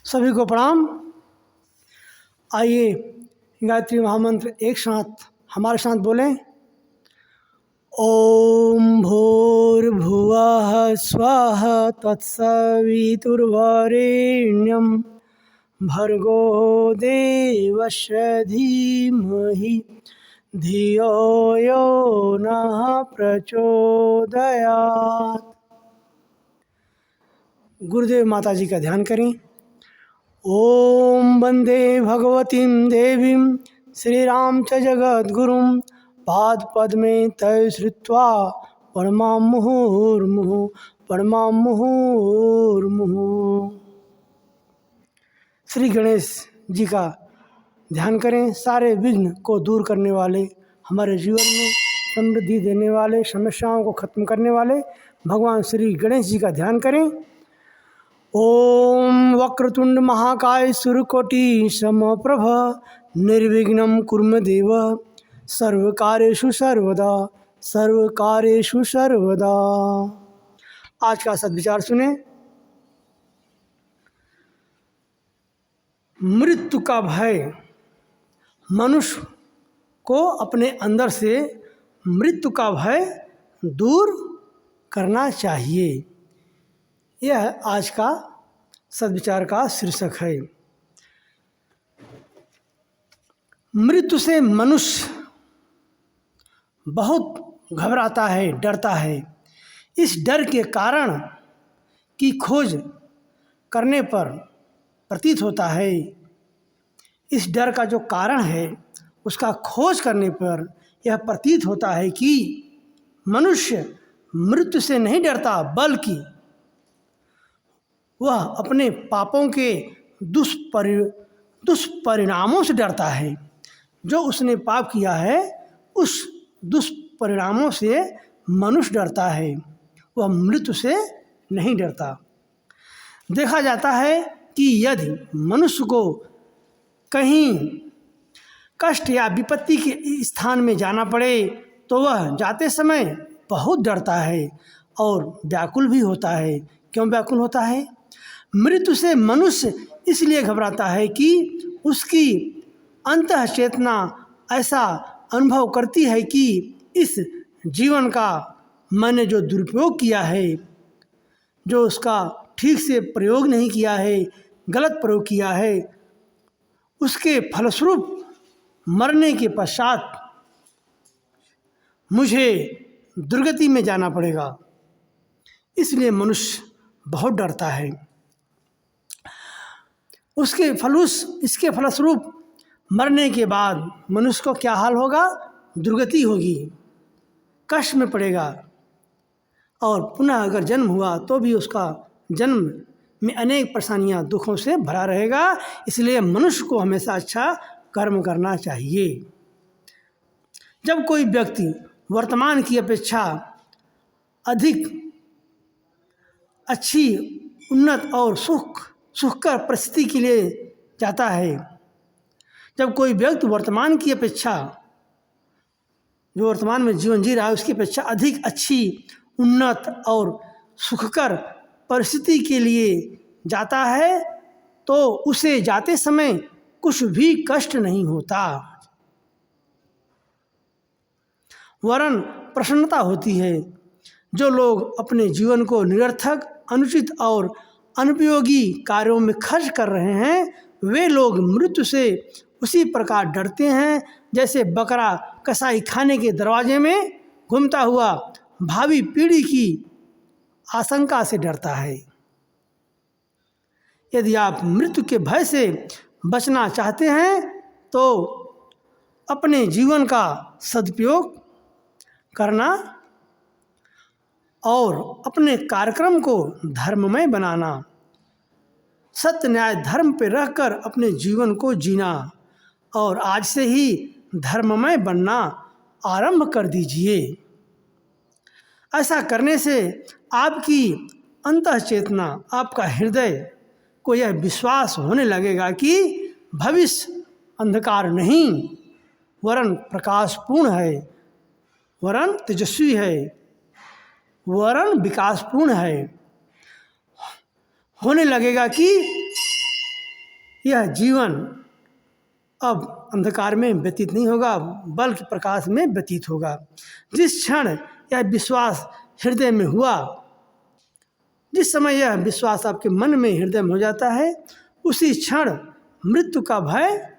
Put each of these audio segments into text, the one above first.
सभी को प्रणाम। आइए गायत्री महामंत्र एक साथ हमारे साथ बोलें। ओम भूर्भुवः स्वः तत्सवितुर्वरेण्यं भर्गो देवस्य धीमहि धियो यो नः प्रचोदयात्। गुरुदेव माता जी का ध्यान करें। ओम वंदे भगवतीं देवीं श्रीराम च जगद्गुरुं पाद पद्मे तय श्रुत्वा परमां मुहुर्मुहुः। श्री गणेश जी का ध्यान करें। सारे विघ्न को दूर करने वाले, हमारे जीवन में समृद्धि देने वाले, समस्याओं को खत्म करने वाले भगवान श्री गणेश जी का ध्यान करें। ओम वक्रतुंड महाकाय सूर्यकोटि समप्रभ निर्विघ्नं कुरु देव सर्वकार्येषु सर्वदा। आज का सद्विचार सुने। मृत्यु का भय मनुष्य को अपने अंदर से मृत्यु का भय दूर करना चाहिए। यह आज का सद्विचार का शीर्षक है। मृत्यु से मनुष्य बहुत घबराता है, डरता है। इस डर के कारण की खोज करने पर प्रतीत होता है, इस डर का जो कारण है उसका खोज करने पर यह प्रतीत होता है कि मनुष्य मृत्यु से नहीं डरता, बल्कि वह अपने पापों के दुष्परिणामों से डरता है। जो उसने पाप किया है उस दुष्परिणामों से मनुष्य डरता है, वह मृत्यु से नहीं डरता। देखा जाता है कि यदि मनुष्य को कहीं कष्ट या विपत्ति के स्थान में जाना पड़े तो वह जाते समय बहुत डरता है और व्याकुल भी होता है। क्यों व्याकुल होता है? मृत्यु से मनुष्य इसलिए घबराता है कि उसकी अंतः चेतना ऐसा अनुभव करती है कि इस जीवन का मैंने जो दुरुपयोग किया है, जो उसका ठीक से प्रयोग नहीं किया है, गलत प्रयोग किया है, उसके फलस्वरूप मरने के पश्चात मुझे दुर्गति में जाना पड़ेगा। इसलिए मनुष्य बहुत डरता है। इसके फलस्वरूप मरने के बाद मनुष्य को क्या हाल होगा? दुर्गति होगी, कष्ट में पड़ेगा। और पुनः अगर जन्म हुआ तो भी उसका जन्म में अनेक परेशानियां, दुखों से भरा रहेगा। इसलिए मनुष्य को हमेशा अच्छा कर्म करना चाहिए। जब कोई व्यक्ति वर्तमान की अपेक्षा अधिक अच्छी, उन्नत और सुखकर परिस्थिति के लिए जाता है, जब कोई व्यक्ति वर्तमान की अपेक्षा, जो वर्तमान में जीवन जी रहा है, उसकी अपेक्षा अधिक अच्छी, उन्नत और सुखकर परिस्थिति के लिए जाता है तो उसे जाते समय कुछ भी कष्ट नहीं होता, वरन प्रसन्नता होती है। जो लोग अपने जीवन को निरर्थक, अनुचित और अनुपयोगी कार्यों में खर्च कर रहे हैं, वे लोग मृत्यु से उसी प्रकार डरते हैं जैसे बकरा कसाई खाने के दरवाजे में घूमता हुआ भावी पीढ़ी की आशंका से डरता है। यदि आप मृत्यु के भय से बचना चाहते हैं तो अपने जीवन का सदुपयोग करना और अपने कार्यक्रम को धर्ममय बनाना, सत्य न्याय धर्म पर रहकर अपने जीवन को जीना और आज से ही धर्ममय बनना आरंभ कर दीजिए। ऐसा करने से आपकी अंतःचेतना, आपका हृदय को यह विश्वास होने लगेगा कि भविष्य अंधकार नहीं वरन प्रकाशपूर्ण है, वरन तेजस्वी है, वरन विकासपूर्ण है। होने लगेगा कि यह जीवन अब अंधकार में व्यतीत नहीं होगा, बल्कि प्रकाश में व्यतीत होगा। जिस क्षण यह विश्वास हृदय में हुआ, जिस समय यह विश्वास आपके मन में हृदय में हो जाता है, उसी क्षण मृत्यु का भय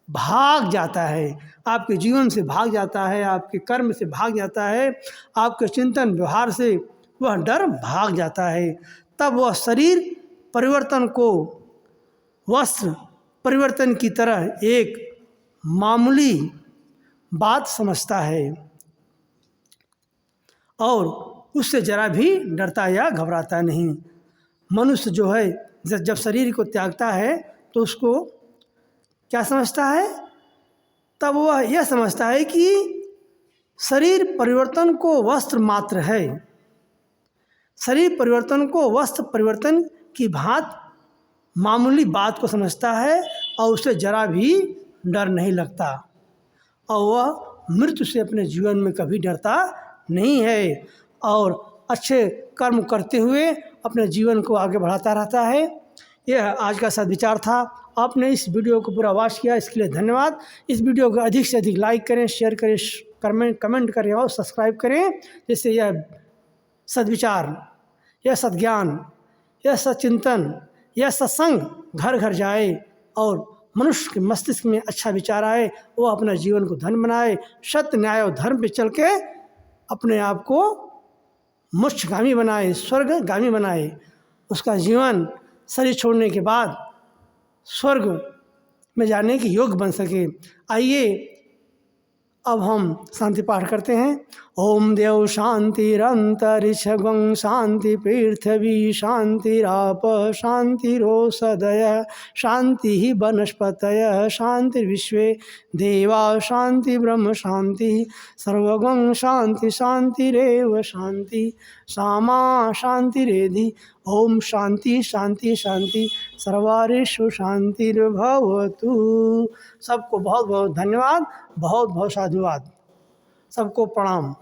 भाग जाता है, आपके जीवन से भाग जाता है, आपके कर्म से भाग जाता है, आपके चिंतन व्यवहार से वह डर भाग जाता है। तब वह शरीर परिवर्तन को वस्त्र परिवर्तन की तरह एक मामूली बात समझता है और उससे जरा भी डरता या घबराता नहीं। मनुष्य जो है जब शरीर को त्यागता है तो उसको क्या समझता है? तब वह यह समझता है कि शरीर परिवर्तन को वस्त्र मात्र है। शरीर परिवर्तन को वस्त्र परिवर्तन की भांति मामूली बात को समझता है और उसे जरा भी डर नहीं लगता, और वह मृत्यु से अपने जीवन में कभी डरता नहीं है और अच्छे कर्म करते हुए अपने जीवन को आगे बढ़ाता रहता है। यह आज का सद्विचार था। आपने इस वीडियो को पूरा वॉच किया, इसके लिए धन्यवाद। इस वीडियो को अधिक से अधिक लाइक करें, शेयर करें, कमेंट करें और सब्सक्राइब करें, जिससे यह सद्विचार, यह सद्ज्ञान, यह सच्चिंतन, यह सत्संग घर घर जाए और मनुष्य के मस्तिष्क में अच्छा विचार आए, वो अपना जीवन को धन्य बनाए, सत्य न्याय और धर्म पे चल के अपने आप को मोक्षगामी बनाए, स्वर्गगामी बनाए। उसका जीवन शरीर छोड़ने के बाद स्वर्ग में जाने के योग्य बन सके। आइए अब हम शांति पाठ करते हैं। ओम देव शांतिरंतरिक्षं शांति पृथ्वी शांतिराप शांतिरोषधय शांति वनस्पतय शांति विश्वे देवा शांति ब्रह्म शांति सर्वगं शांति शांतिरेव शांति सामा शांतिरेधि। ओम शांति शांति शांति सर्वारिषु शांतिर्भवतु। सबको बहुत बहुत धन्यवाद, बहुत बहुत साधुवाद, सबको प्रणाम।